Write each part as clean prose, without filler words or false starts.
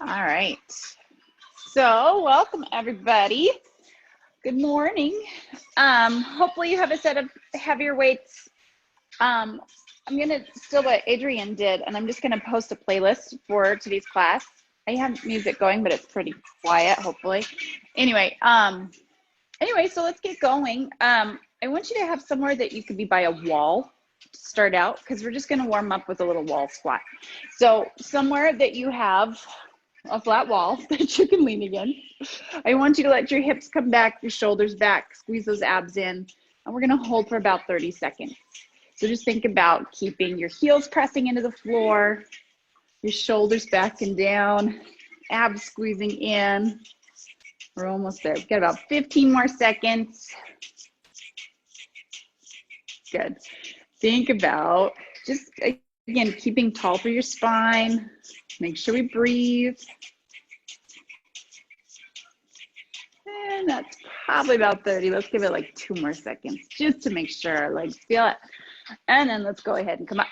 All right. So welcome everybody. Good morning. Hopefully you have a set of heavier weights. I'm gonna still what Adrienne did, and I'm just gonna post a playlist for today's class. I have music going, but it's pretty quiet, hopefully. Anyway, so let's get going. I want you to have somewhere that you could be by a wall to start out, because we're just gonna warm up with a little wall squat. So somewhere that you have a flat wall that you can lean against. I want you to let your hips come back, your shoulders back, squeeze those abs in, and we're gonna hold for about 30 seconds. So just think about keeping your heels pressing into the floor, your shoulders back and down, abs squeezing in. We're almost there. We've got about 15 more seconds. Good. Think about just, again, keeping tall for your spine. Make sure we breathe. And that's probably about 30. Let's give it like 2 more seconds just to make sure our legs feel it. And then let's go ahead and come up.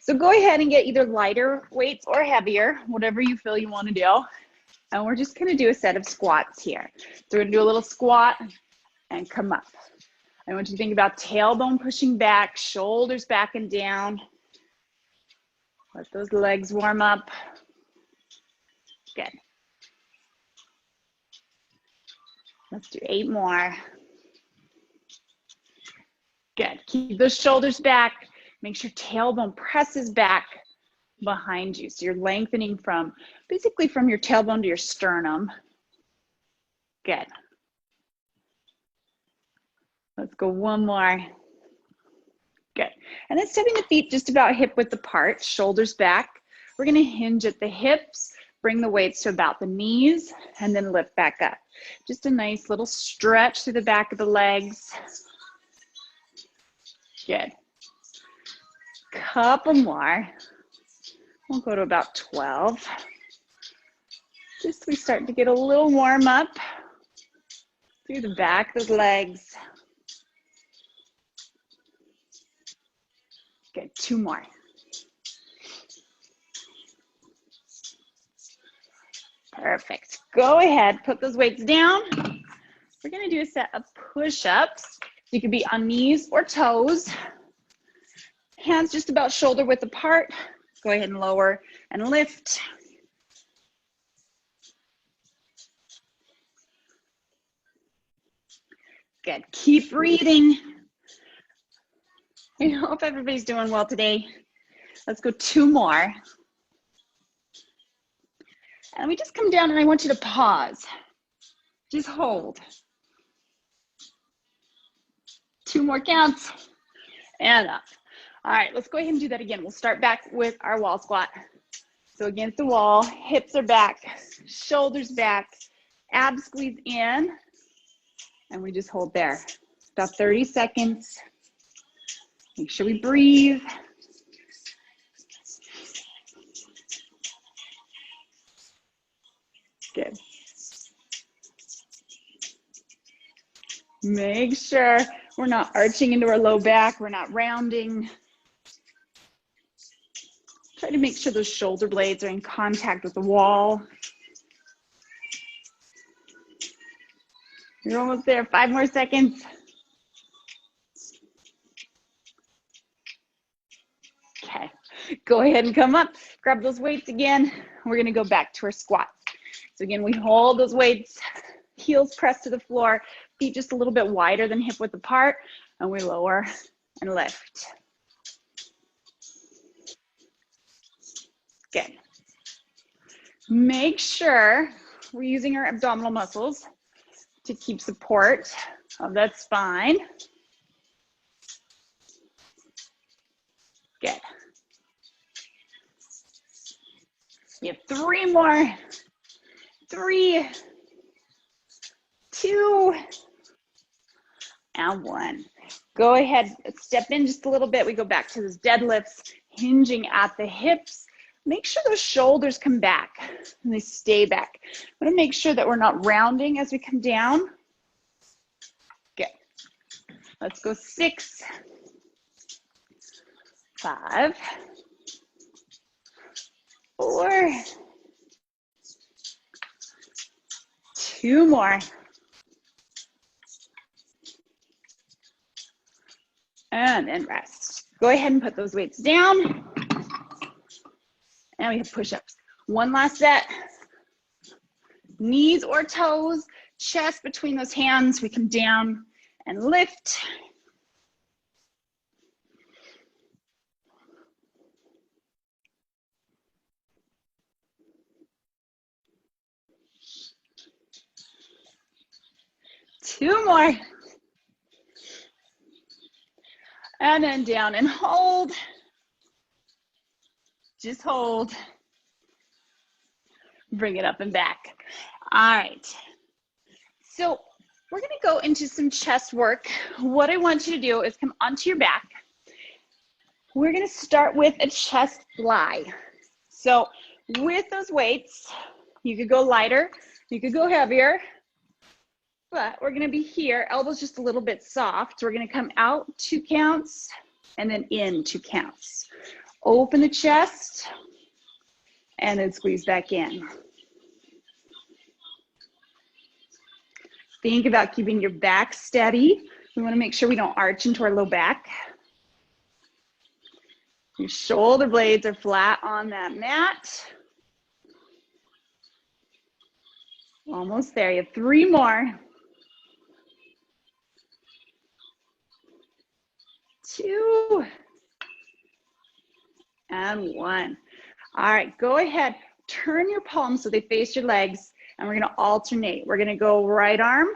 So go ahead and get either lighter weights or heavier, whatever you feel you want to do. And we're just going to do a set of squats here. So we're going to do a little squat and come up. I want you to think about tailbone pushing back, shoulders back and down. Let those legs warm up. Good. Let's do 8 more. Good. Keep those shoulders back. Make sure tailbone presses back behind you. So you're lengthening from, basically from your tailbone to your sternum. Good. Let's go 1 more. Good. And then stepping the feet just about hip width apart, shoulders back. We're going to hinge at the hips, bring the weights to about the knees, and then lift back up. Just a nice little stretch through the back of the legs. Good. Couple more. We'll go to about 12. Just we start to get a little warm up through the back of the legs. Good. 2 more. Perfect. Go ahead, put those weights down. We're going to do a set of push-ups. You could be on knees or toes. Hands just about shoulder width apart. Go ahead and lower and lift. Good. Keep breathing. I hope everybody's doing well today. Let's go 2 more. And we just come down and I want you to pause. Just hold. 2 more counts. And up. All right, let's go ahead and do that again. We'll start back with our wall squat. So against the wall, hips are back, shoulders back, abs squeeze in, and we just hold there. About 30 seconds. Make sure we breathe. Good. Make sure we're not arching into our low back. We're not rounding. Try to make sure those shoulder blades are in contact with the wall. You're almost there. 5 more seconds. Okay. Go ahead and come up. Grab those weights again. We're going to go back to our squat. So again, we hold those weights, heels pressed to the floor, feet just a little bit wider than hip width apart, and we lower and lift. Good. Make sure we're using our abdominal muscles to keep support of that spine. Good. We have 3 more. 3, 2, and 1. Go ahead, step in just a little bit. We go back to those deadlifts, hinging at the hips. Make sure those shoulders come back and they stay back. I want to make sure that we're not rounding as we come down. Good. Let's go 6, 5, 4, 2 more. And then rest. Go ahead and put those weights down. And we have push-ups. One last set. Knees or toes, chest between those hands. We come down and lift. Two more. And then down and hold. Just hold. Bring it up and back. All right. So we're going to go into some chest work. What I want you to do is come onto your back. We're going to start with a chest fly. So with those weights, you could go lighter, you could go heavier, but we're going to be here, elbows just a little bit soft. So we're going to come out 2 counts and then in 2 counts. Open the chest and then squeeze back in. Think about keeping your back steady. We want to make sure we don't arch into our low back. Your shoulder blades are flat on that mat. Almost there. You have 3 more. 2. And 1. All right, go ahead. Turn your palms so they face your legs, and we're going to alternate. We're going to go right arm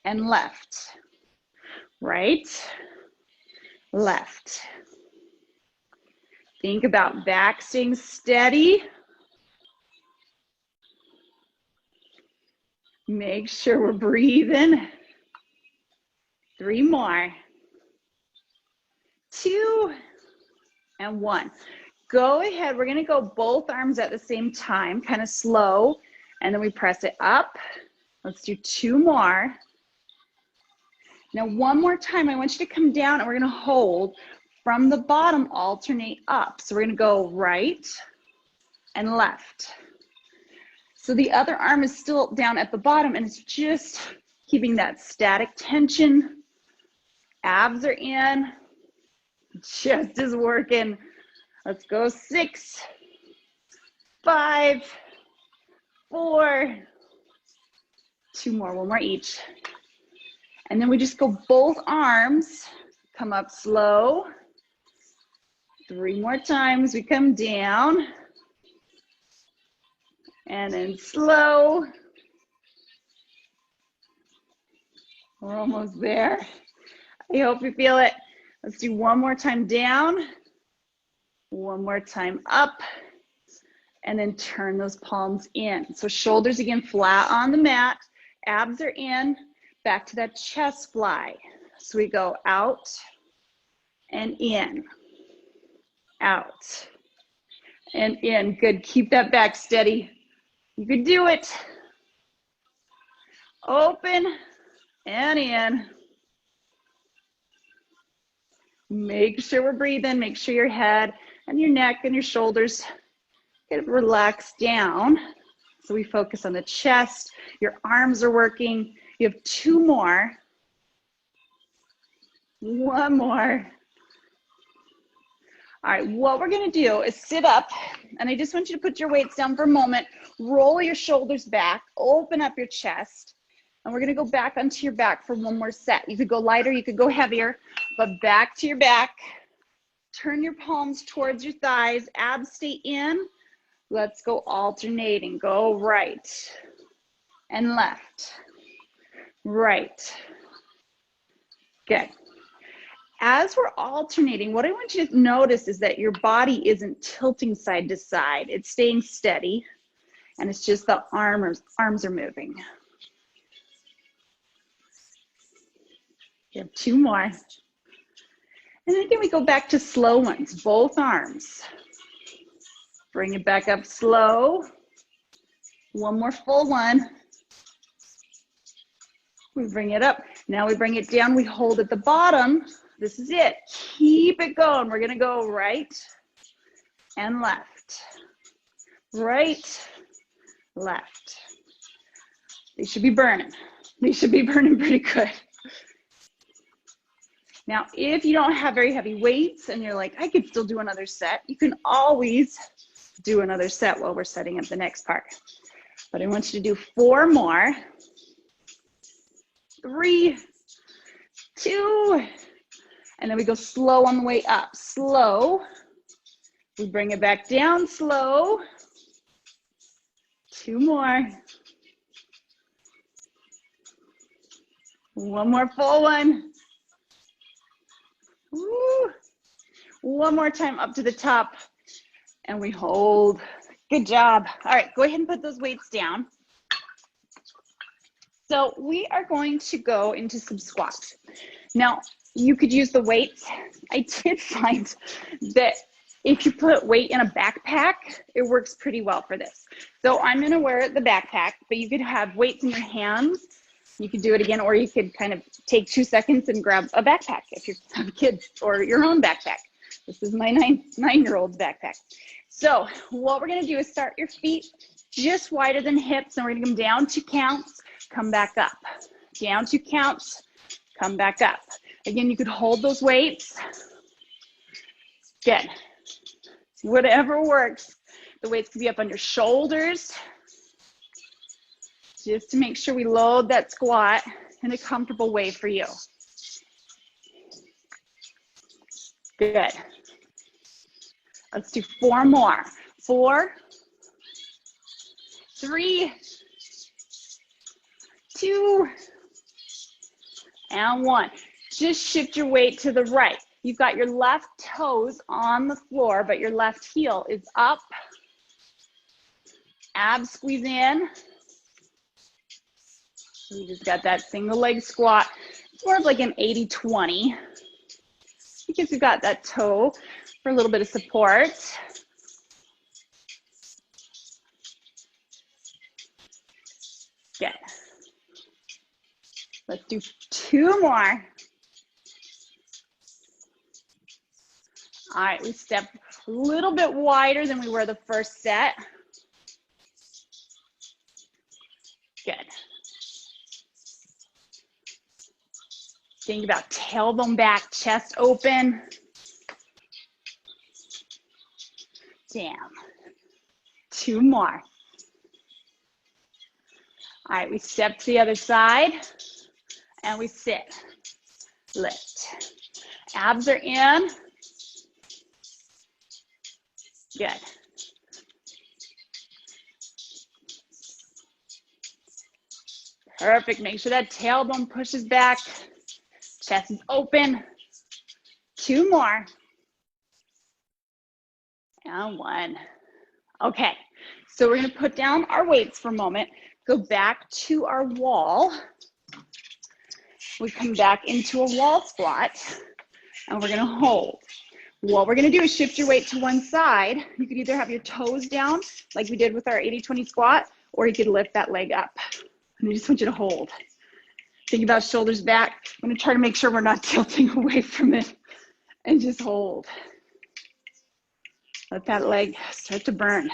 and left. Right, left. Think about back staying steady. Make sure we're breathing. 3 more. 2 and 1. Go ahead. We're going to go both arms at the same time, kind of slow, and then we press it up. Let's do 2 more. Now, one more time, I want you to come down and we're going to hold from the bottom, alternate up. So we're going to go right and left. So the other arm is still down at the bottom and it's just keeping that static tension. Abs are in. Chest is working. Let's go 6, 5, 4, 2 more, 1 more each. And then we just go both arms, come up slow. 3 more times, we come down. And then slow. We're almost there. I hope you feel it. Let's do 1 more time down. 1 more time up. And then turn those palms in. So shoulders again flat on the mat. Abs are in. Back to that chest fly. So we go out and in. Out and in. Good. Keep that back steady. You can do it. Open and in. Make sure we're breathing. Make sure your head and your neck and your shoulders get relaxed down. So we focus on the chest. Your arms are working. You have 2 more. 1 more. All right, what we're gonna do is sit up, and I just want you to put your weights down for a moment, roll your shoulders back, open up your chest, and we're gonna go back onto your back for 1 more set. You could go lighter, you could go heavier, but back to your back. Turn your palms towards your thighs, abs stay in. Let's go alternating. Go right and left. Right. Good. As we're alternating, what I want you to notice is that your body isn't tilting side to side. It's staying steady, and it's just the arms are moving. You have 2 more. And then we go back to slow ones, both arms. Bring it back up slow. 1 more full one. We bring it up. Now we bring it down. We hold at the bottom. This is it. Keep it going. We're going to go right and left. Right, left. They should be burning. They should be burning pretty good. Now, if you don't have very heavy weights and you're like, I could still do another set, you can always do another set while we're setting up the next part. But I want you to do 4 more. 3, 2, and then we go slow on the way up. Slow. We bring it back down, slow. 2 more. 1 more full one. Woo. 1 more time up to the top, and we hold. Good job. All right, go ahead and put those weights down. So we are going to go into some squats. Now, you could use the weights. I did find that if you put weight in a backpack, it works pretty well for this. So I'm gonna wear the backpack, but you could have weights in your hands. You could do it again, or you could kind of take 2 seconds and grab a backpack if you have kids, or your own backpack. This is my nine-year-old's backpack. So what we're gonna do is start your feet just wider than hips, and we're gonna come down 2 counts, come back up. Down 2 counts, come back up. Again, you could hold those weights. Good. Whatever works. The weights can be up on your shoulders, just to make sure we load that squat in a comfortable way for you. Good. Let's do 4 more. 4, 3, 2, and 1. Just shift your weight to the right. You've got your left toes on the floor, but your left heel is up. Abs squeeze in. You just got that single leg squat. It's more of like an 80-20 because you've got that toe for a little bit of support. Good. Let's do 2 more. All right, we step a little bit wider than we were the first set. Good. Think about tailbone back, chest open. Down. 2 more. All right, we step to the other side and we sit. Lift. Abs are in. Good. Perfect. Make sure that tailbone pushes back. Chest is open. 2 more. And 1. Okay. So we're going to put down our weights for a moment. Go back to our wall. We come back into a wall squat. And we're going to hold. What we're going to do is shift your weight to one side. You could either have your toes down, like we did with our 80-20 squat, or you could lift that leg up. And I just want you to hold. Think about shoulders back. I'm going to try to make sure we're not tilting away from it. And just hold. Let that leg start to burn.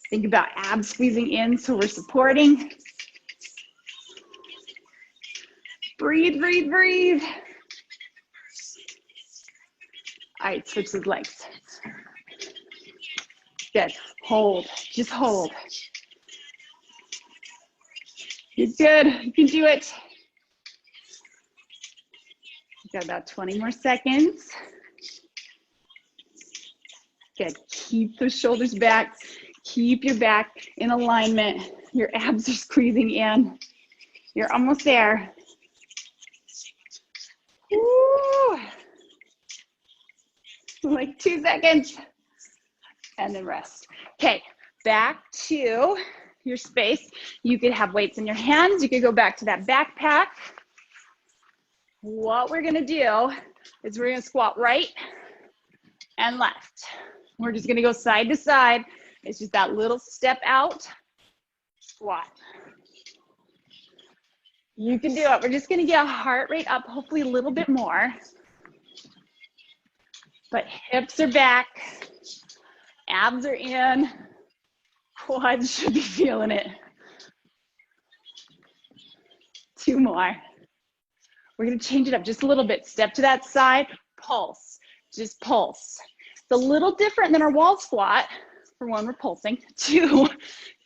Think about abs squeezing in so we're supporting. Breathe, breathe, breathe. All right, switch those legs. Good. Hold. Just hold. You're good. You can do it. You've got about 20 more seconds. Good. Keep those shoulders back. Keep your back in alignment. Your abs are squeezing in. You're almost there. Woo. Like 2 seconds. And then rest. Okay, back to your space. You could have weights in your hands. You could go back to that backpack. What we're gonna do is we're gonna squat right and left. We're just gonna go side to side. It's just that little step out, squat. You can do it. We're just gonna get a heart rate up, hopefully a little bit more. But hips are back, abs are in, quads should be feeling it. 2 more. We're gonna change it up just a little bit. Step to that side, pulse, just pulse. It's a little different than our wall squat. For one, we're pulsing. 2,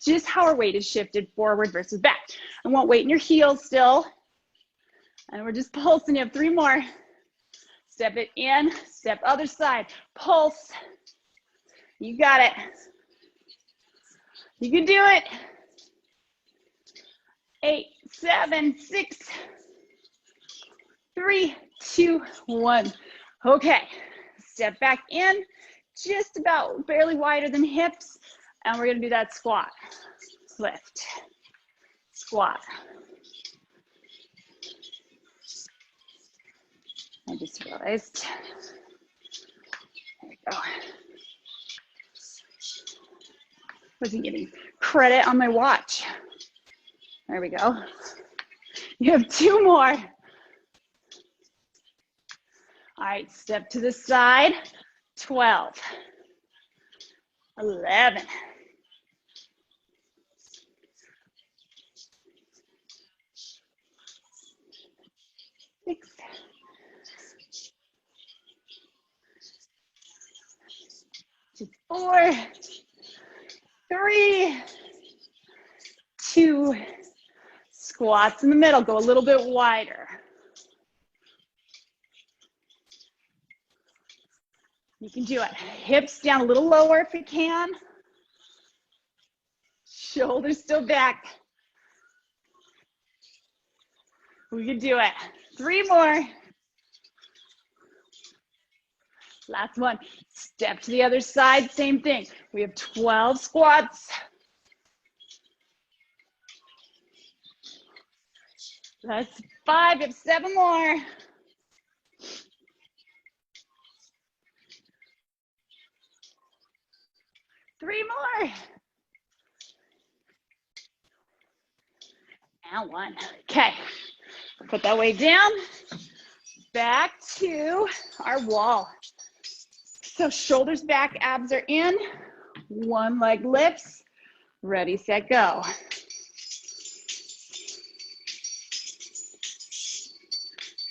just how our weight is shifted forward versus back. I want weight in your heels still. And we're just pulsing. You have 3 more. Step it in, step other side, pulse. You got it. You can do it. 8, 7, 6, 3, 2, 1. Okay, step back in, just about barely wider than hips, and we're gonna do that squat. Lift, squat. I just realized, there we go. Wasn't getting credit on my watch. There we go. You have 2 more. All right, step to the side. 12, 11, 6, 4, 3, 2, squats in the middle. Go a little bit wider. You can do it. Hips down a little lower if you can. Shoulders still back. We can do it. 3 more. Last one. Step to the other side, same thing. We have 12 squats. That's 5, you have 7 more. Three more. And 1. Okay, put that weight down. Back to our wall. So shoulders back, abs are in. 1 leg lifts. Ready, set, go.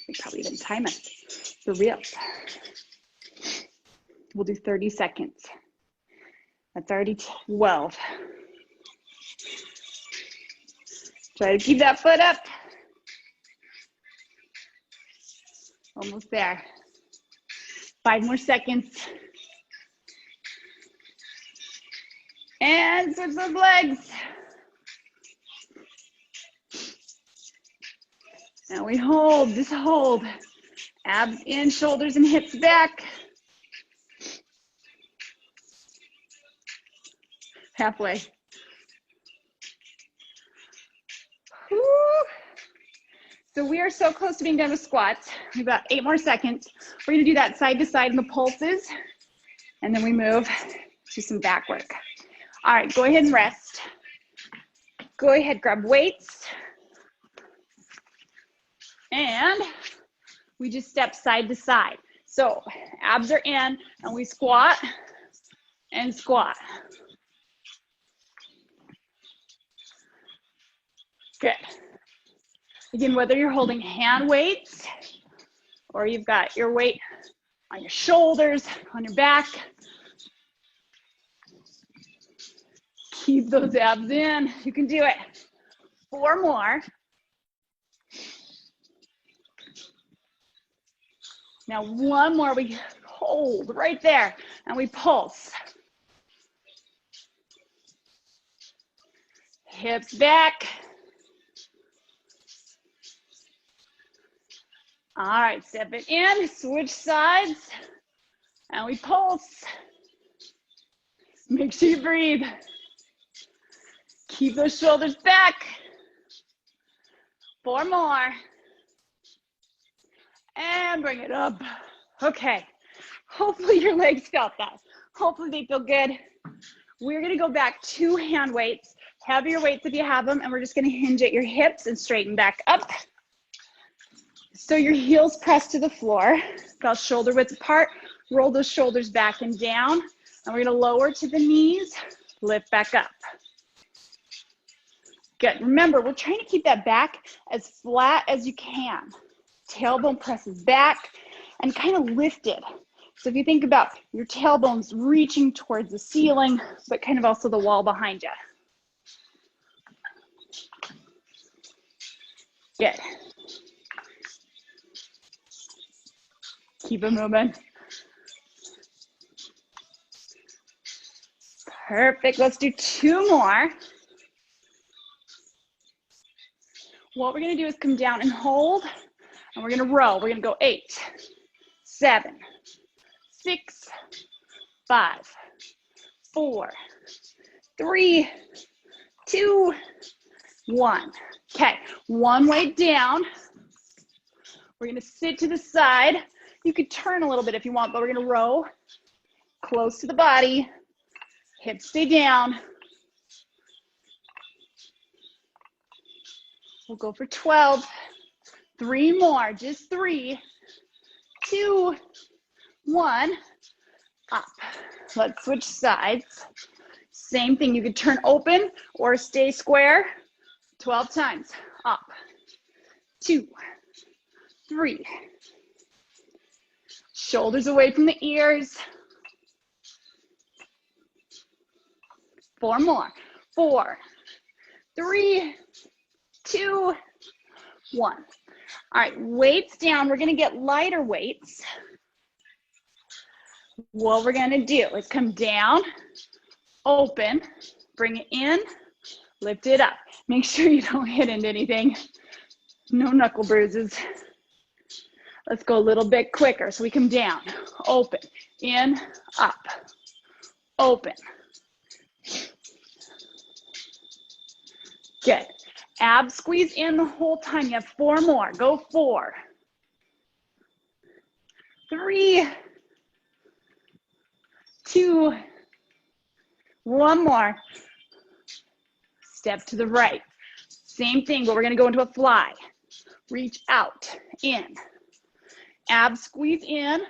We probably didn't time it for real. We'll do 30 seconds. That's already 12. Try to keep that foot up. Almost there. 5 more seconds. And switch those legs. Now we hold, just hold. Abs in, shoulders and hips back. Halfway. Woo. So we are so close to being done with squats. We've got 8 more seconds. We're gonna do that side to side in the pulses, and then we move to some back work. All right, go ahead and rest. Go ahead, grab weights. And we just step side to side. So abs are in, and we squat and squat. Good. Again, whether you're holding hand weights or you've got your weight on your shoulders, on your back, keep those abs in. You can do it. 4 more. Now 1 more, we hold right there and we pulse. Hips back. All right, step it in, switch sides, and we pulse. Make sure you breathe. Keep those shoulders back. 4 more. And bring it up. Okay, hopefully your legs felt that. Hopefully they feel good. We're gonna go back to hand weights, heavier weights if you have them, and we're just gonna hinge at your hips and straighten back up. So your heels press to the floor, about shoulder width apart, roll those shoulders back and down, and we're gonna lower to the knees, lift back up. Good. Remember, we're trying to keep that back as flat as you can. Tailbone presses back and kind of lifted. So if you think about your tailbones reaching towards the ceiling, but kind of also the wall behind you. Good. Keep it moving. Perfect. Let's do 2 more. What we're going to do is come down and hold, and we're going to row. We're going to go 8, 7, 6, 5, 4, 3, 2, 1. Okay, one weight down. We're going to sit to the side. You could turn a little bit if you want, but we're going to row close to the body. Hips stay down. We'll go for 12. 3 more, just 3, 2, 1. Up. Let's switch sides. Same thing, you could turn open or stay square. 12 times. Up. 2, 3. Shoulders away from the ears. 4 more. 4, 3, 2, 1. All right, weights down. We're going to get lighter weights. What we're going to do is come down, open, bring it in, lift it up. Make sure you don't hit into anything. No knuckle bruises. Let's go a little bit quicker. So we come down, open, in, up, open. Good. Abs squeeze in the whole time. You have 4 more. Go 4, 3, 2, 1 more. Step to the right. Same thing, but we're going to go into a fly. Reach out, in. Abs squeeze in.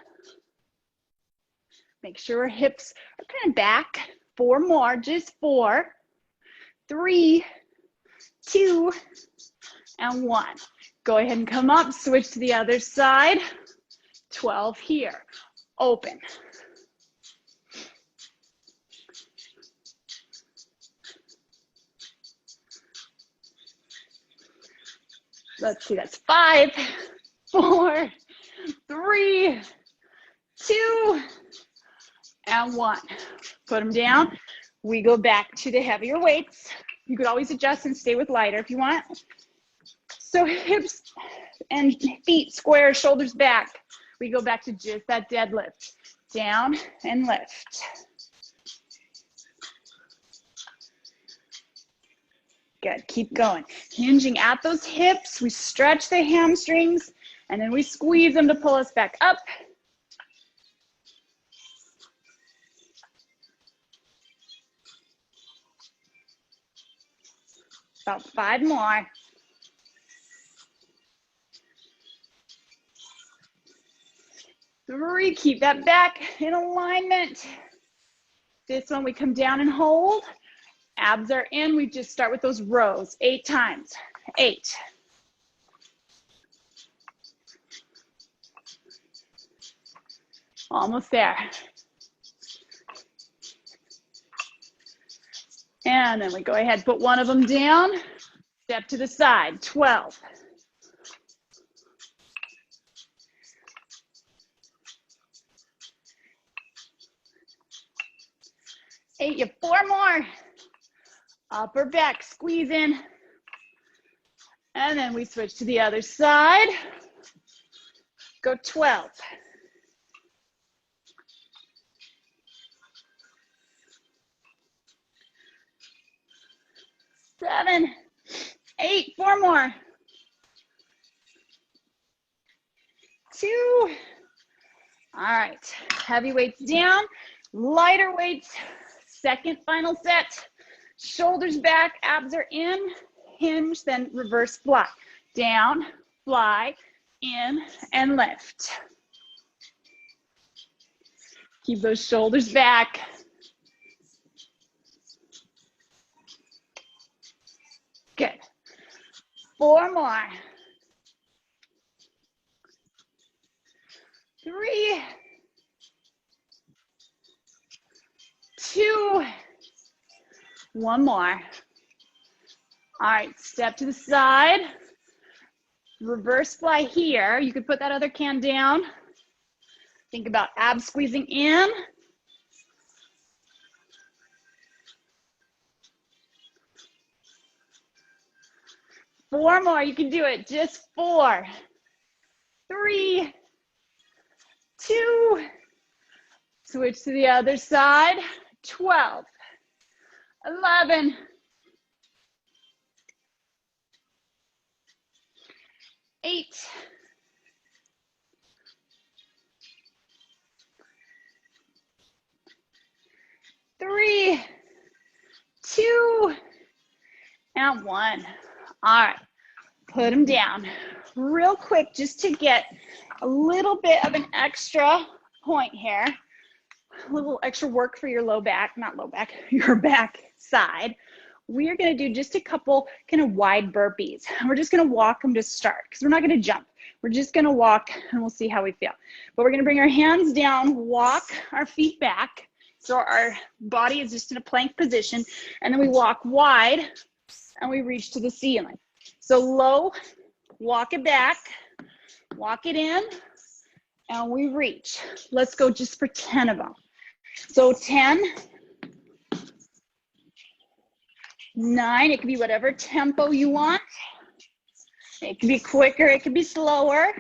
Make sure our hips are kind of back. 4 more, just 4, 3, 2, and 1. Go ahead and come up, switch to the other side. 12 here. Open. Let's see, that's 5, 4, 3, 2, and 1. Put them down. We go back to the heavier weights. You could always adjust and stay with lighter if you want. So hips and feet square, shoulders back. We go back to just that deadlift. Down and lift. Good, keep going. Hinging at those hips, we stretch the hamstrings, and then we squeeze them to pull us back up. About 5 more. Three, keep that back in alignment. This one, we come down and hold. Abs are in. We just start with those rows. 8 times. 8. Almost there. And then we go ahead, put one of them down. Step to the side. 12. Eight, you have 4 more. Upper back, squeeze in. And then we switch to the other side. Go 12. 7, 8, 4 more. 2. All right, heavy weights down, lighter weights. Second final set. Shoulders back, abs are in, hinge, then reverse fly. Down, fly, in, and lift. Keep those shoulders back. 4 more. 3, 2, 1 more. All right, step to the side. Reverse fly here. You could put that other can down. Think about abs squeezing in. Four more, you can do it. Just 4, 3, 2, switch to the other side. 12, 11, 8, 3, 2, and 1. All right, put them down. Real quick, just to get a little bit of an extra point here, a little extra work for your low back, not low back, your back side. We are gonna do just a couple kind of wide burpees. We're just gonna walk them to start because we're not gonna jump. We're just gonna walk and we'll see how we feel. But we're gonna bring our hands down, walk our feet back. So our body is just in a plank position, and then we walk wide and we reach to the ceiling. So low, walk it back, walk it in, and we reach. Let's go just for 10 of them. So 10, 9, it could be whatever tempo you want. It could be quicker, it could be slower.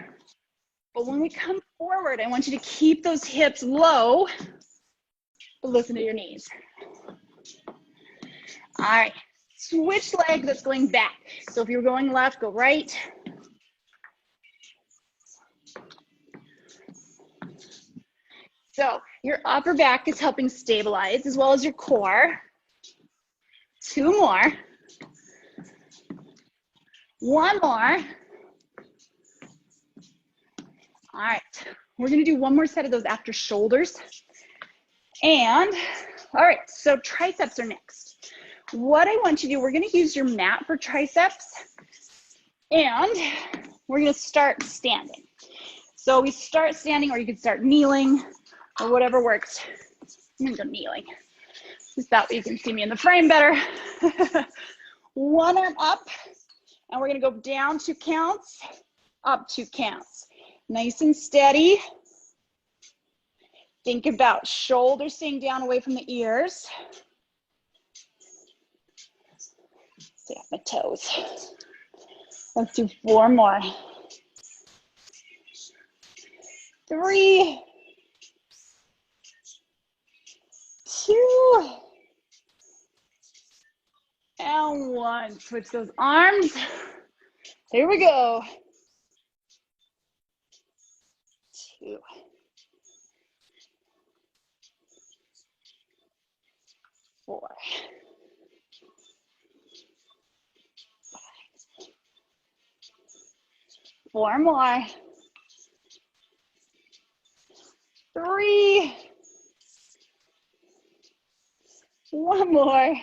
But when we come forward, I want you to keep those hips low, but listen to your knees. All right, switch leg that's going back. So if you're going left, go right. So your upper back is helping stabilize as well as your core. 2 more. 1 more. All right, we're gonna do one more set of those after shoulders. And, all right, so triceps are next. What I want you to do, we're gonna use your mat for triceps, and we're gonna start standing. So we start standing, or you can start kneeling, or whatever works. I'm gonna go kneeling. Just that way you can see me in the frame better. One arm up, and we're gonna go down 2 counts, up 2 counts. Nice and steady. Think about shoulders staying down away from the ears. Stay off my toes. Let's do 4 more. 3, 2, and 1. Switch those arms. Here we go. 2. 4. 4 more. 3. 1 more.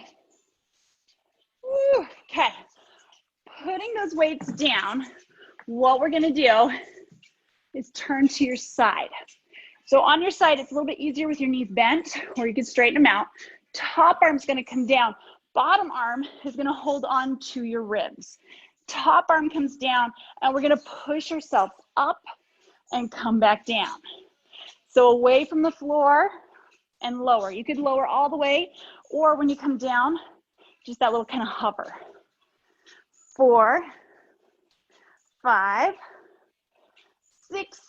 Woo. Okay. Putting those weights down, what we're gonna do is turn to your side. So on your side, it's a little bit easier with your knees bent, or you can straighten them out. Top arm's gonna come down. Bottom arm is gonna hold on to your ribs. Top arm comes down, and we're gonna push ourselves up and come back down. So away from the floor and lower. You could lower all the way, or when you come down, just that little kind of hover. 4, 5, 6,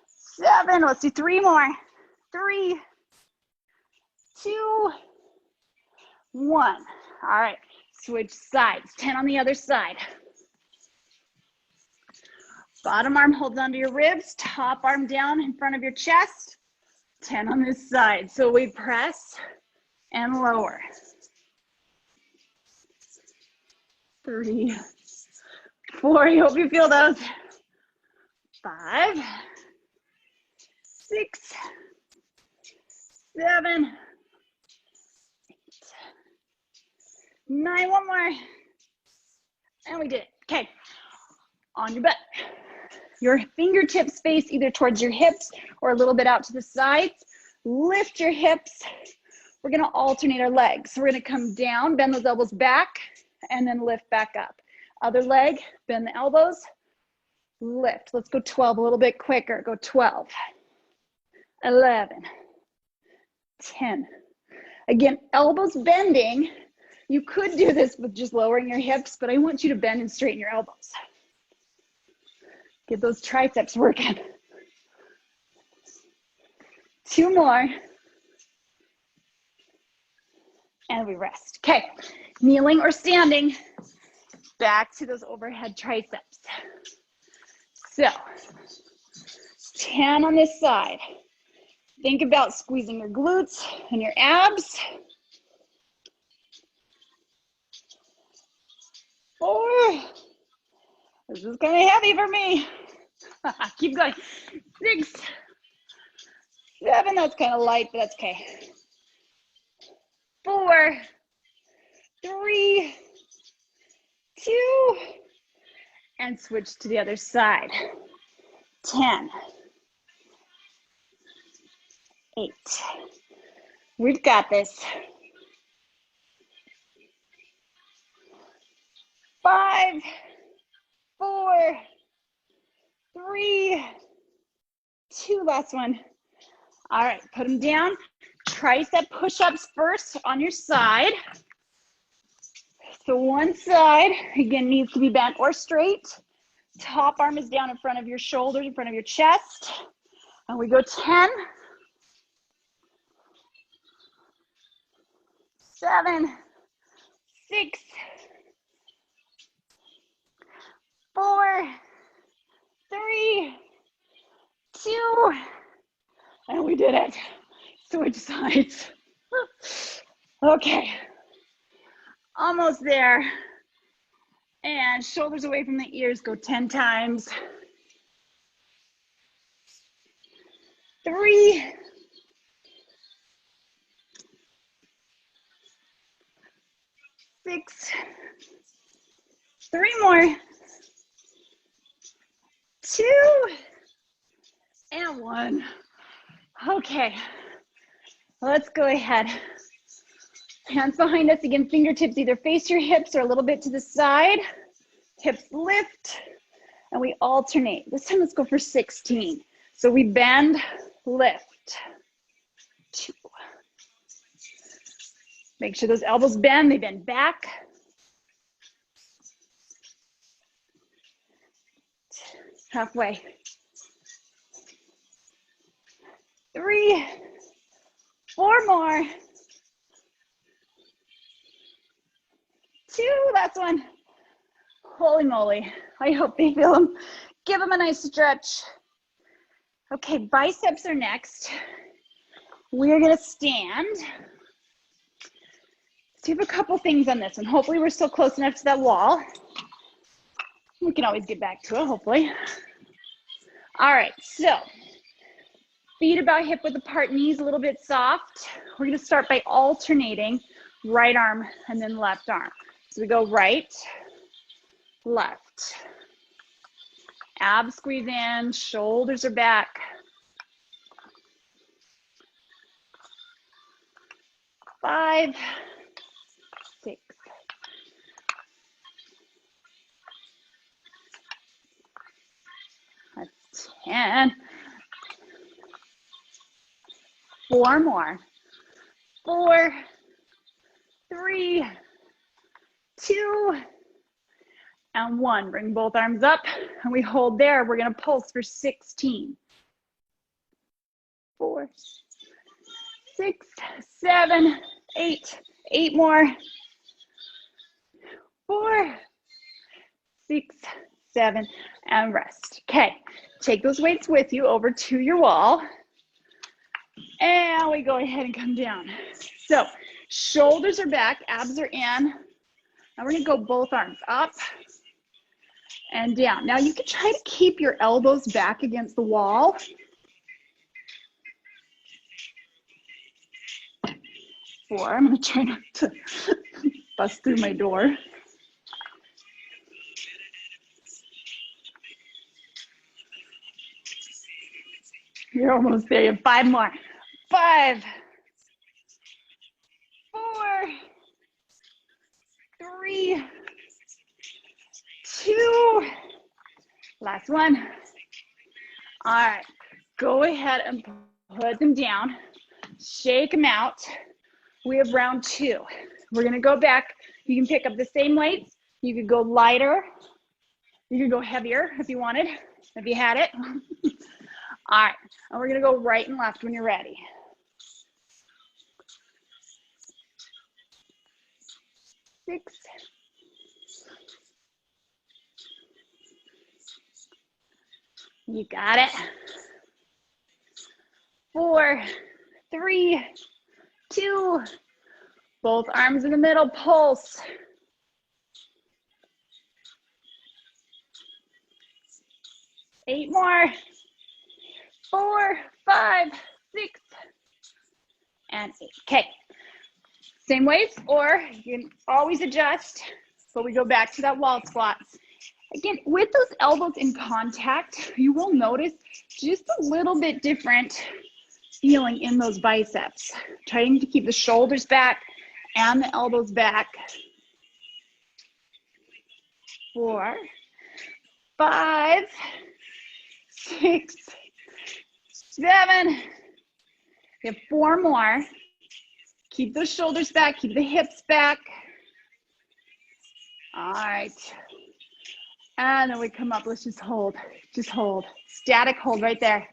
7. Let's do 3 more. 3, 2, 1. All right, switch sides. 10 on the other side. Bottom arm holds onto your ribs, top arm down in front of your chest. 10 on this side. So we press and lower. 3, 4, I hope you feel those. 5, 6, 7, 8, 9, 1 more. And we did it. Okay, on your butt. Your fingertips face either towards your hips or a little bit out to the sides. Lift your hips. We're gonna alternate our legs. So we're gonna come down, bend those elbows back, and then lift back up. Other leg, bend the elbows, lift. Let's go 12, a little bit quicker. Go 12, 11, 10. Again, elbows bending. You could do this with just lowering your hips, but I want you to bend and straighten your elbows. Get those triceps working. 2 more. And we rest. Okay, kneeling or standing, back to those overhead triceps. So, 10 on this side. Think about squeezing your glutes and your abs. 4. This is kind of heavy for me. Keep going. 6, 7, that's kind of light, but that's okay. 4, 3, 2, and switch to the other side. 10, 8. We've got this. 5, 4, 3, 2, last one. All right, put them down. Tricep push-ups first on your side. So one side, again, needs to be bent or straight. Top arm is down in front of your shoulders, in front of your chest. And we go 10, 7, 6, 4, 3, 2, and we did it. Switch sides. Okay, almost there. And shoulders away from the ears, go 10 times. 3, 6, 3 more. 2, and 1. Okay, let's go ahead. Hands behind us again, fingertips either face your hips or a little bit to the side. Hips lift, and we alternate. This time let's go for 16. So we bend, lift. 2. Make sure those elbows bend, they bend back. 2. Halfway. 3, 4 more. 2, last one. Holy moly, I hope they feel them. Give them a nice stretch. Okay, biceps are next. We're gonna stand. So you have a couple things on this one. Hopefully we're still close enough to that wall. We can always get back to it, hopefully. All right, so feet about hip width apart, knees a little bit soft. We're gonna start by alternating right arm and then left arm. So we go right, left. Abs squeeze in, shoulders are back. 5, 6, 10. 4 more. 4, 3, 2, and 1. Bring both arms up, and we hold there. We're gonna pulse for 16. 4, 6, 7, 8. 8 more. 4, 6, 7, and rest. Okay, take those weights with you over to your wall. And we go ahead and come down. So shoulders are back, abs are in. Now we're gonna go both arms up and down. Now you can try to keep your elbows back against the wall. 4, I'm gonna try not to bust through my door. You're almost there. You have 5 more. 5, 4, 3, 2. Last one. All right. Go ahead and put them down. Shake them out. We have round 2. We're going to go back. You can pick up the same weights. You could go lighter. You could go heavier if you wanted, if you had it. All right. And we're going to go right and left when you're ready. 6. You got it. 4, 3, 2. Both arms in the middle, pulse. 8 more. 4, 5, 6, and 8. Okay. Same weights, or you can always adjust, but we go back to that wall squat. Again, with those elbows in contact, you will notice just a little bit different feeling in those biceps. Trying to keep the shoulders back and the elbows back. 4, 5, 6, 7. You have 4 more. Keep those shoulders back, keep the hips back. All right. And then we come up, let's just hold, Static hold right there.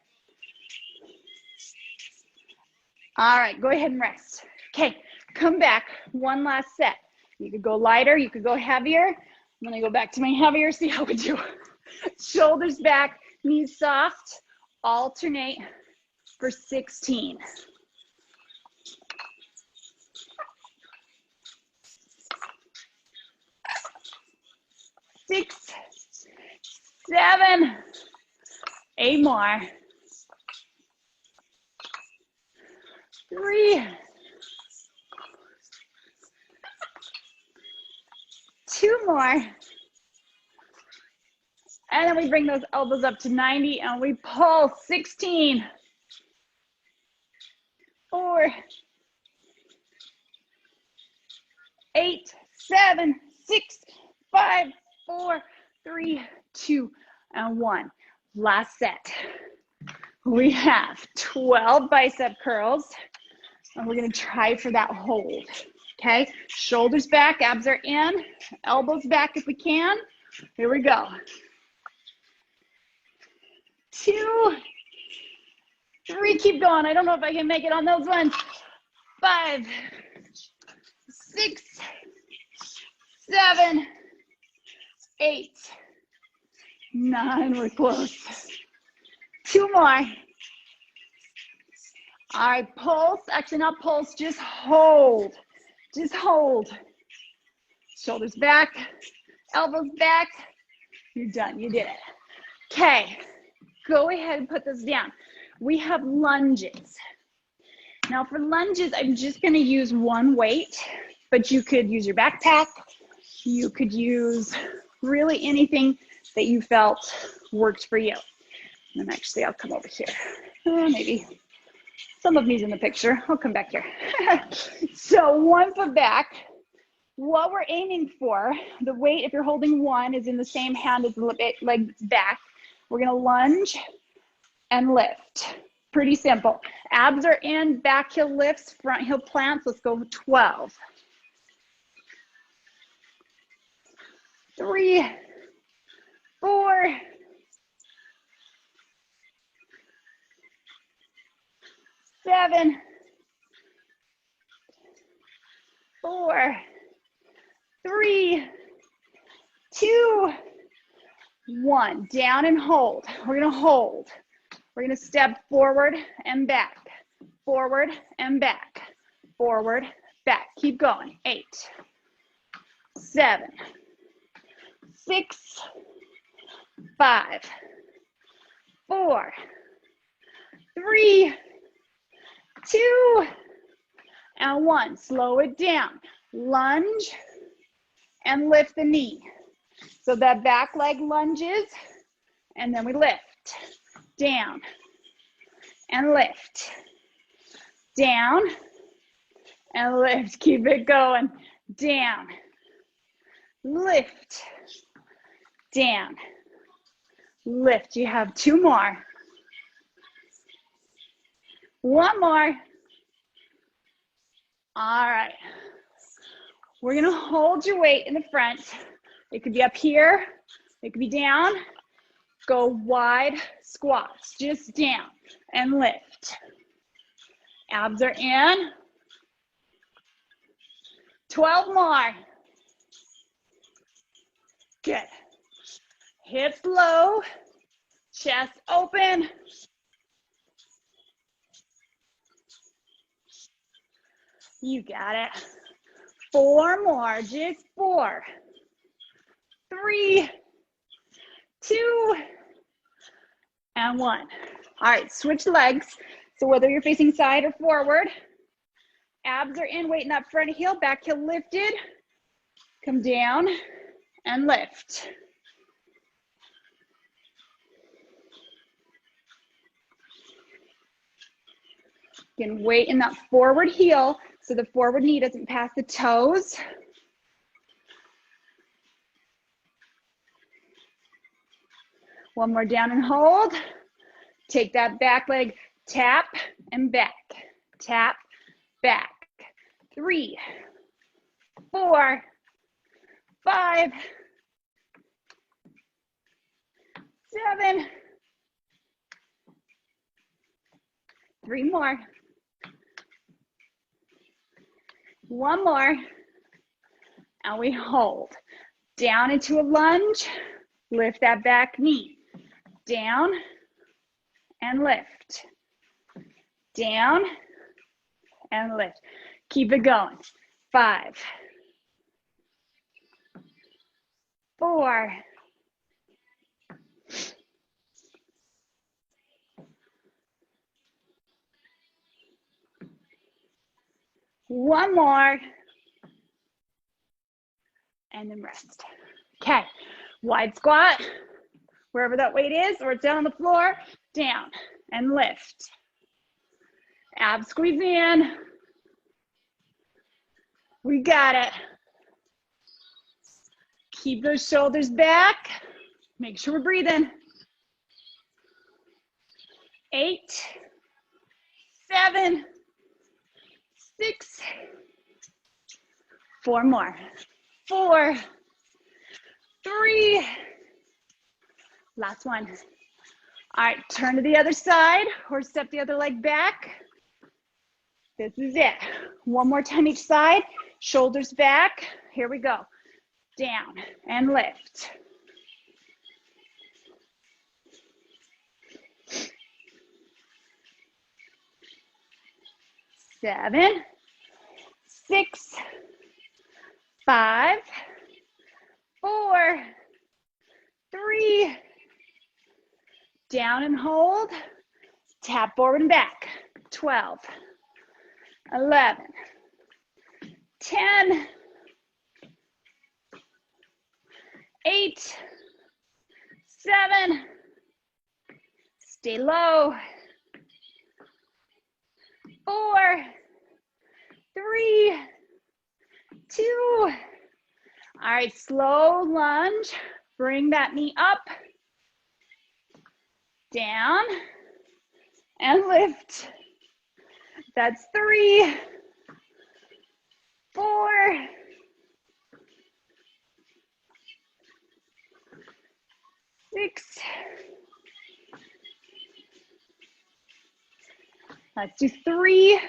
All right, go ahead and rest. Okay, come back, one last set. You could go lighter, you could go heavier. I'm gonna go back to my heavier, see how we do. Shoulders back, knees soft, alternate for 16. 6, 7, 8 more. 3, 2 more. And then we bring those elbows up to 90 and we pull. 16, 4, 8, 7, 6, 5, 4, 3, 2, and 1. Last set. We have 12 bicep curls, and we're gonna try for that hold, okay? Shoulders back, abs are in, elbows back if we can. Here we go. 2, 3, keep going. I don't know if I can make it on those ones. 5, 6, 7, 8, 9, we're close. 2 more. All right, pulse, actually not pulse, just hold. Just hold. Shoulders back, elbows back. You're done, you did it. Okay, go ahead and put this down. We have lunges. Now for lunges, I'm just gonna use one weight, but you could use your backpack. You could use really anything that you felt worked for you. And actually, I'll come over here. Maybe some of me's in the picture. I'll come back here. So 1 foot back. What we're aiming for, the weight, if you're holding 1, is in the same hand as the leg back. We're gonna lunge and lift. Pretty simple. Abs are in, back heel lifts, front heel plants. Let's go 12. 3, 4, 7, 4, 3, 2, 1. Down and hold. We're gonna hold. We're gonna step forward and back, forward and back, forward, back. Keep going. 8, 7, 6, 5, 4, 3, 2, and 1. Slow it down. Lunge and lift the knee. So that back leg lunges, and then we lift. Down, and lift. Down and lift. Keep it going. Down, lift, down, lift. You have 2 more. 1 more. All right. We're gonna hold your weight in the front. It could be up here, it could be down. Go wide squats, just down and lift. Abs are in. 12 more. Good. Hips low, chest open. You got it. 4 more, just 4. 3, 2, and 1. All right, switch legs. So whether you're facing side or forward, abs are in, weight in that front heel, back heel lifted. Come down and lift. Again, weight in that forward heel so the forward knee doesn't pass the toes. One more, down and hold. Take that back leg, tap and back, tap, back. 3, 4, 5, 7. 3 more. 1 more. And we hold. Down into a lunge. Lift that back knee. Down and lift. Down and lift. Keep it going. 5, 4, 1 more. And then rest. Okay, wide squat, wherever that weight is, or it's down on the floor, down and lift. Abs squeeze in. We got it. Keep those shoulders back. Make sure we're breathing. 8, 7, 6, 4 more. 4, 3, last one. All right, turn to the other side or step the other leg back. This is it. 1 more time each side, shoulders back. Here we go. Down and lift. Seven, 6, 5, 4, 3, down and hold, tap forward and back. 12, 11, 10, 8, 7, stay low, 4, 3, 2. All right, slow lunge. Bring that knee up, down, and lift. That's 3, 4, 6. Let's do 3,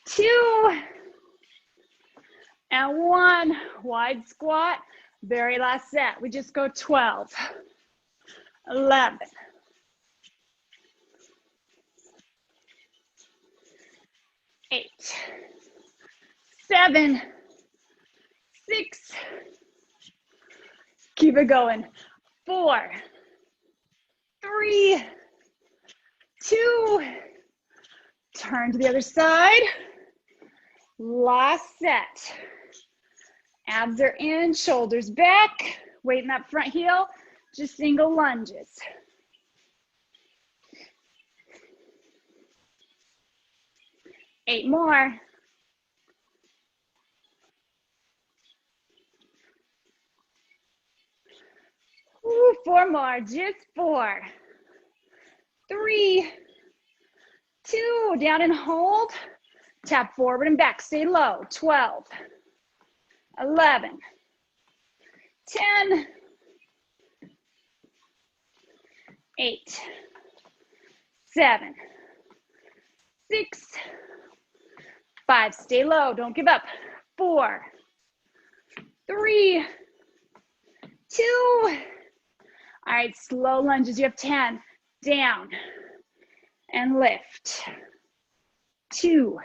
2, and 1. Wide squat. Very last set. We just go 12, 11, 8, 7, 6. Keep it going. 4, 3, 2. Turn to the other side. Last set. Abs are in, shoulders back. Weight in that front heel. Just single lunges. 8 more. Ooh, 4 more, just 4. 3, 2, down and hold. Tap forward and back, stay low. 12, 11, 10, 8, 7, 6, 5, stay low, don't give up. 4, 3, 2. All right, slow lunges, you have 10. Down and lift. 2,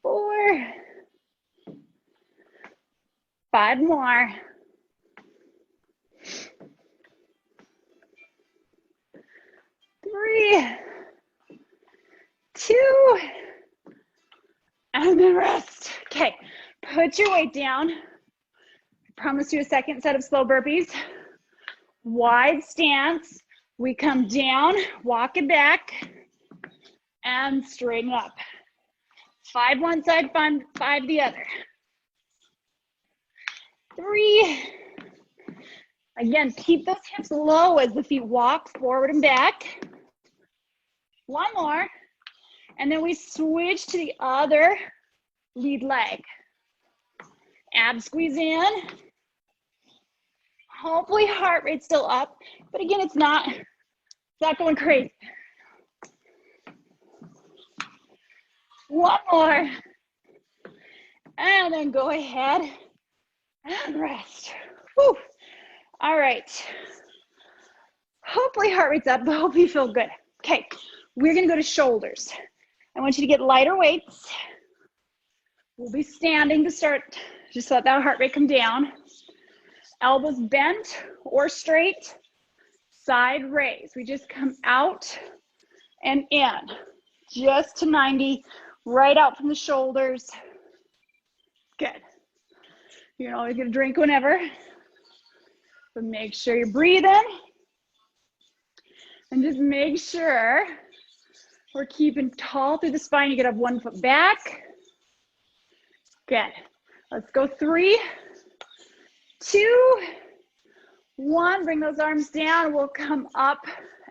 4, 5 more. 3, 2, and then rest. Okay, put your weight down. I promise you a second set of slow burpees. Wide stance. We come down, walk it back, and straighten up. 5 one side, 5 the other. 3. Again, keep those hips low as the feet walk forward and back. 1 more. And then we switch to the other lead leg. Abs squeeze in. Hopefully heart rate's still up, but again, it's not going crazy. 1 more. And then go ahead and rest. Whew. All right. Hopefully heart rate's up, but hope you feel good. Okay, we're gonna go to shoulders. I want you to get lighter weights. We'll be standing to start. Just let that heart rate come down. Elbows bent or straight. Side raise. We just come out and in. Just to 90. Right out from the shoulders. Good. You can always get a drink whenever. But make sure you're breathing. And just make sure we're keeping tall through the spine. You get up 1 foot back. Good. Let's go 3, 2, 1. Bring those arms down. We'll come up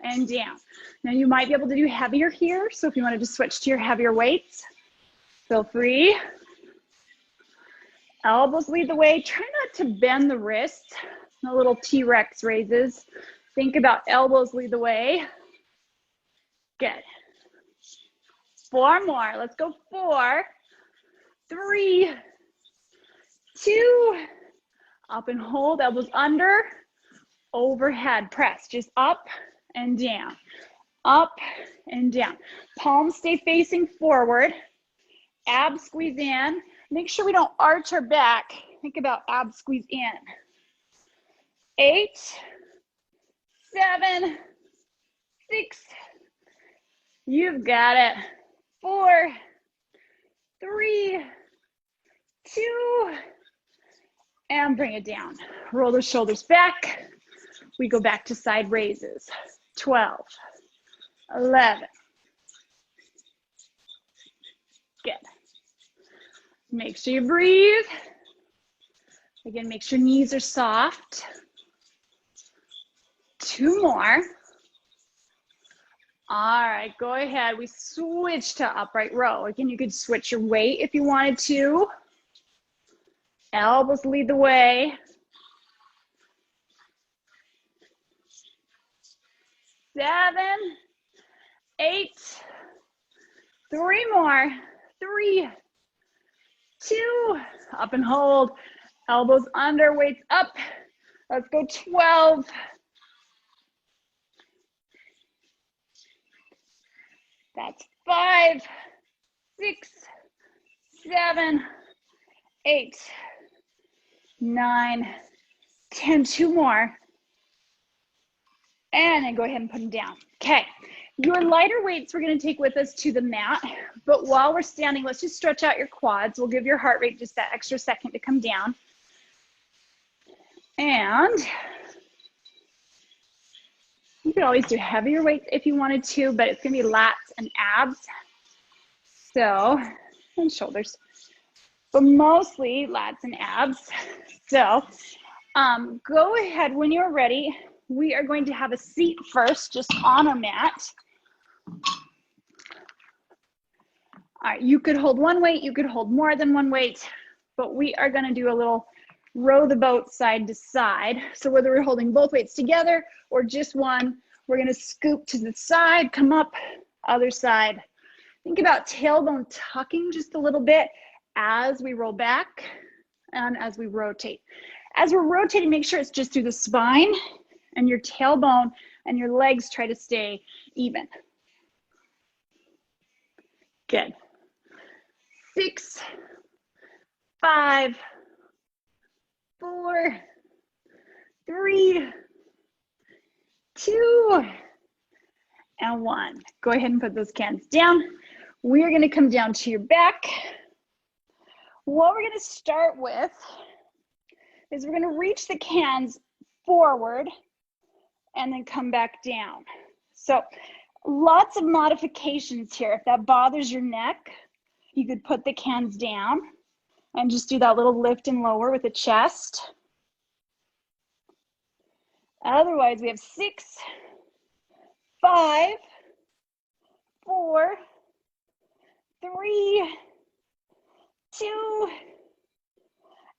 and down. Now you might be able to do heavier here. So if you want to just switch to your heavier weights, feel free. Elbows lead the way. Try not to bend the wrists. No little T-Rex raises. Think about elbows lead the way. Good. 4 more. Let's go 4, 3, 2. Up and hold. Elbows under. Overhead press. Just up and down. Up and down. Palms stay facing forward. Abs squeeze in. Make sure we don't arch our back. Think about abs squeeze in. 8, 7, 6. You've got it. 4, 3, 2, and bring it down. Roll the shoulders back. We go back to side raises. 12, 11. Good. Make sure you breathe. Again, make sure knees are soft. 2 more. All right, go ahead. We switch to upright row. Again, you could switch your weight if you wanted to. Elbows lead the way. 7, 8, 3 more. 3, 2, up and hold. Elbows under, weights up. Let's go 12. That's 5, 6, 7, 8, 9, 10. 2 more. And then go ahead and put them down. Okay. Your lighter weights we're going to take with us to the mat. But while we're standing, let's just stretch out your quads. We'll give your heart rate just that extra second to come down. And You could always do heavier weights if you wanted to, but it's gonna be lats and abs. So, and shoulders, but mostly lats and abs. So, go ahead when you're ready. We are going to have a seat first, just on a mat. All right, you could hold one weight, you could hold more than one weight, but we are gonna do a little row the boat side to side. So whether we're holding both weights together or just one, we're gonna scoop to the side, come up, other side. Think about tailbone tucking just a little bit as we roll back and as we rotate. As we're rotating, make sure it's just through the spine and your tailbone and your legs try to stay even. Good. 6, 5, 4, 3, 2, and 1. Go ahead and put those cans down. We're gonna come down to your back. What we're gonna start with is we're gonna reach the cans forward and then come back down. So lots of modifications here. If that bothers your neck, you could put the cans down and just do that little lift and lower with the chest. Otherwise, we have 6, 5, 4, 3, 2,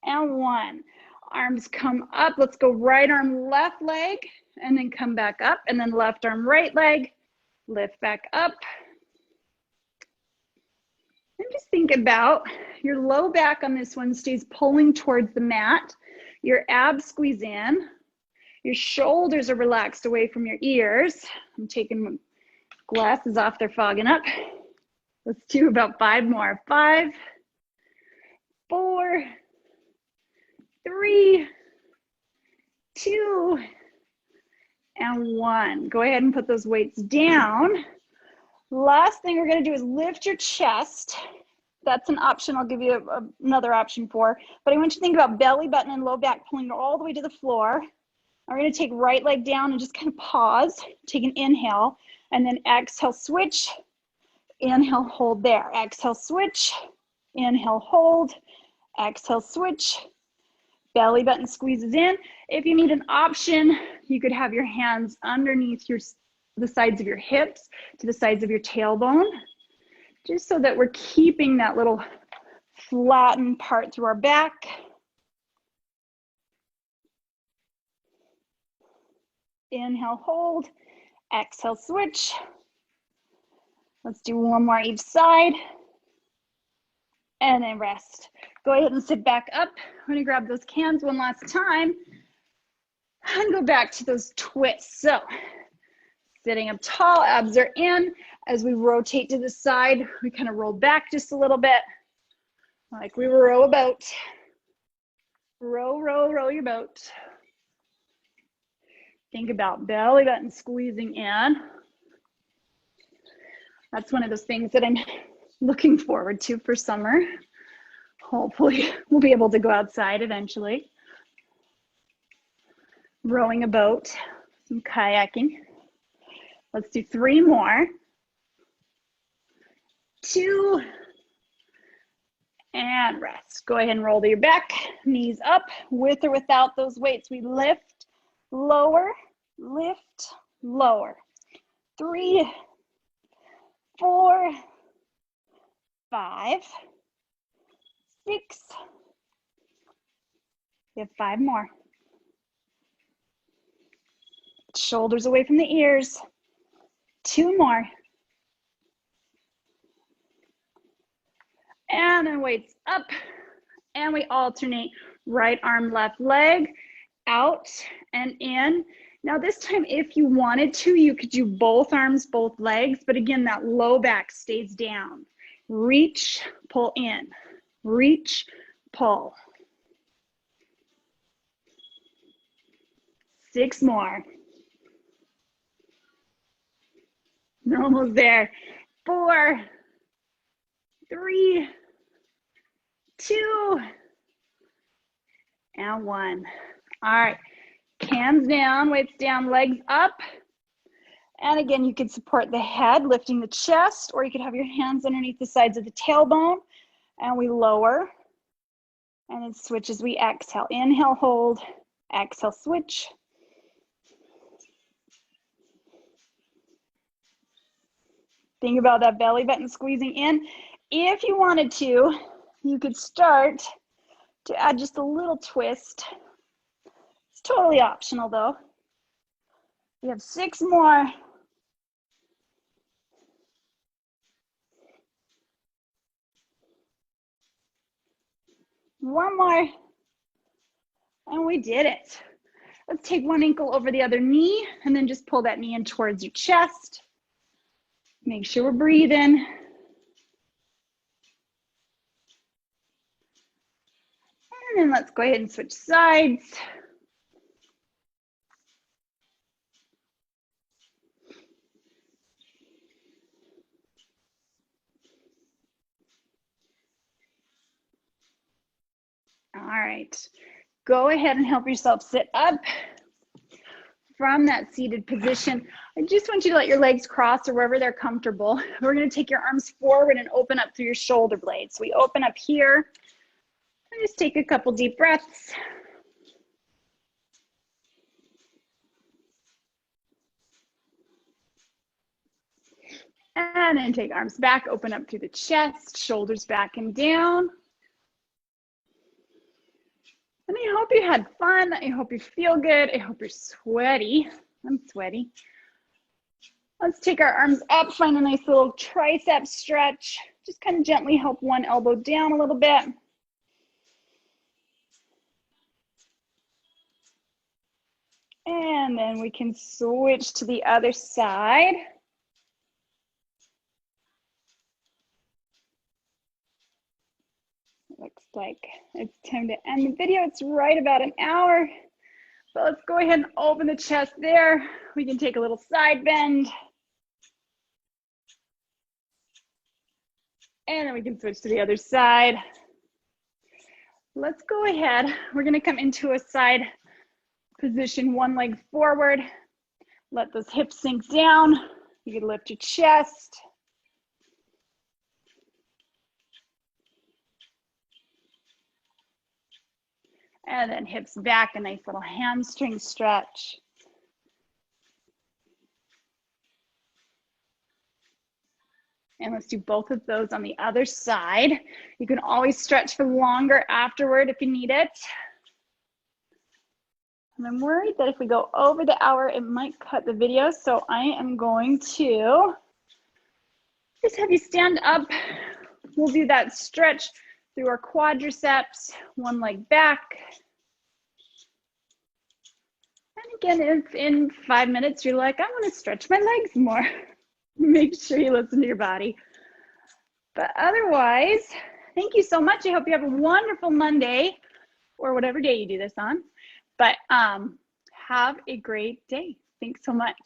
and 1. Arms come up. Let's go right arm, left leg, and then come back up, and then left arm, right leg, lift back up. And just think about your low back on this one stays pulling towards the mat. Your abs squeeze in. Your shoulders are relaxed away from your ears. I'm taking my glasses off, they're fogging up. Let's do about 5 more. 5, 4, 3, 2, and 1. Go ahead and put those weights down. Last thing we're gonna do is lift your chest. That's an option I'll give you another option for, but I want you to think about belly button and low back pulling all the way to the floor. We're gonna take right leg down and just kind of pause, take an inhale, and then exhale, switch, inhale, hold there. Exhale, switch, inhale, hold, exhale, switch, belly button squeezes in. If you need an option, you could have your hands underneath the sides of your hips to the sides of your tailbone, just so that we're keeping that little flattened part through our back. Inhale, hold, exhale, switch. Let's do one more each side, and then rest. Go ahead and sit back up. I'm gonna grab those cans one last time and go back to those twists. So, sitting up tall, abs are in. As we rotate to the side, we kind of roll back just a little bit, like we row a boat. Row, row, row your boat. Think about belly button squeezing in. That's one of those things that I'm looking forward to for summer. Hopefully we'll be able to go outside eventually. Rowing a boat, some kayaking. Let's do 3 more. 2, and rest. Go ahead and roll to your back, knees up, with or without those weights. We lift, lower, lift, lower. 3, 4, 5, 6. We have 5 more. Shoulders away from the ears. 2 more. And then weights up, and we alternate right arm, left leg, out and in. Now this time, if you wanted to, you could do both arms, both legs, but again, that low back stays down. Reach, pull in, reach, pull. 6 more. We're almost there. 4, 3, 2, and 1. All right, hands down, weights down, legs up. And again, you could support the head, lifting the chest, or you could have your hands underneath the sides of the tailbone, and we lower, and it switches. We exhale, inhale, hold, exhale, switch. Think about that belly button squeezing in. If you wanted to, you could start to add just a little twist. It's totally optional though. You have 6 more. One more. And we did it. Let's take one ankle over the other knee and then just pull that knee in towards your chest. Make sure we're breathing. And then let's go ahead and switch sides. All right, go ahead and help yourself sit up from that seated position. I just want you to let your legs cross or wherever they're comfortable. We're gonna take your arms forward and open up through your shoulder blades. So we open up here and just take a couple deep breaths. And then take arms back, open up through the chest, shoulders back and down. And I hope you had fun. I hope you feel good. I hope you're sweaty. I'm sweaty. Let's take our arms up, find a nice little tricep stretch. Just kind of gently help one elbow down a little bit. And then we can switch to the other side. Looks like it's time to end the video. It's right about an hour. But let's go ahead and open the chest there. We can take a little side bend. And then we can switch to the other side. Let's go ahead. We're gonna come into a side position, one leg forward. Let those hips sink down. You can lift your chest. And then hips back, a nice little hamstring stretch. And let's do both of those on the other side. You can always stretch for longer afterward if you need it. And I'm worried that if we go over the hour, it might cut the video. So I am going to just have you stand up. We'll do that stretch through our quadriceps, one leg back. And again, if in 5 minutes you're like, I want to stretch my legs more, make sure you listen to your body. But otherwise, thank you so much. I hope you have a wonderful Monday or whatever day you do this on. But have a great day. Thanks so much.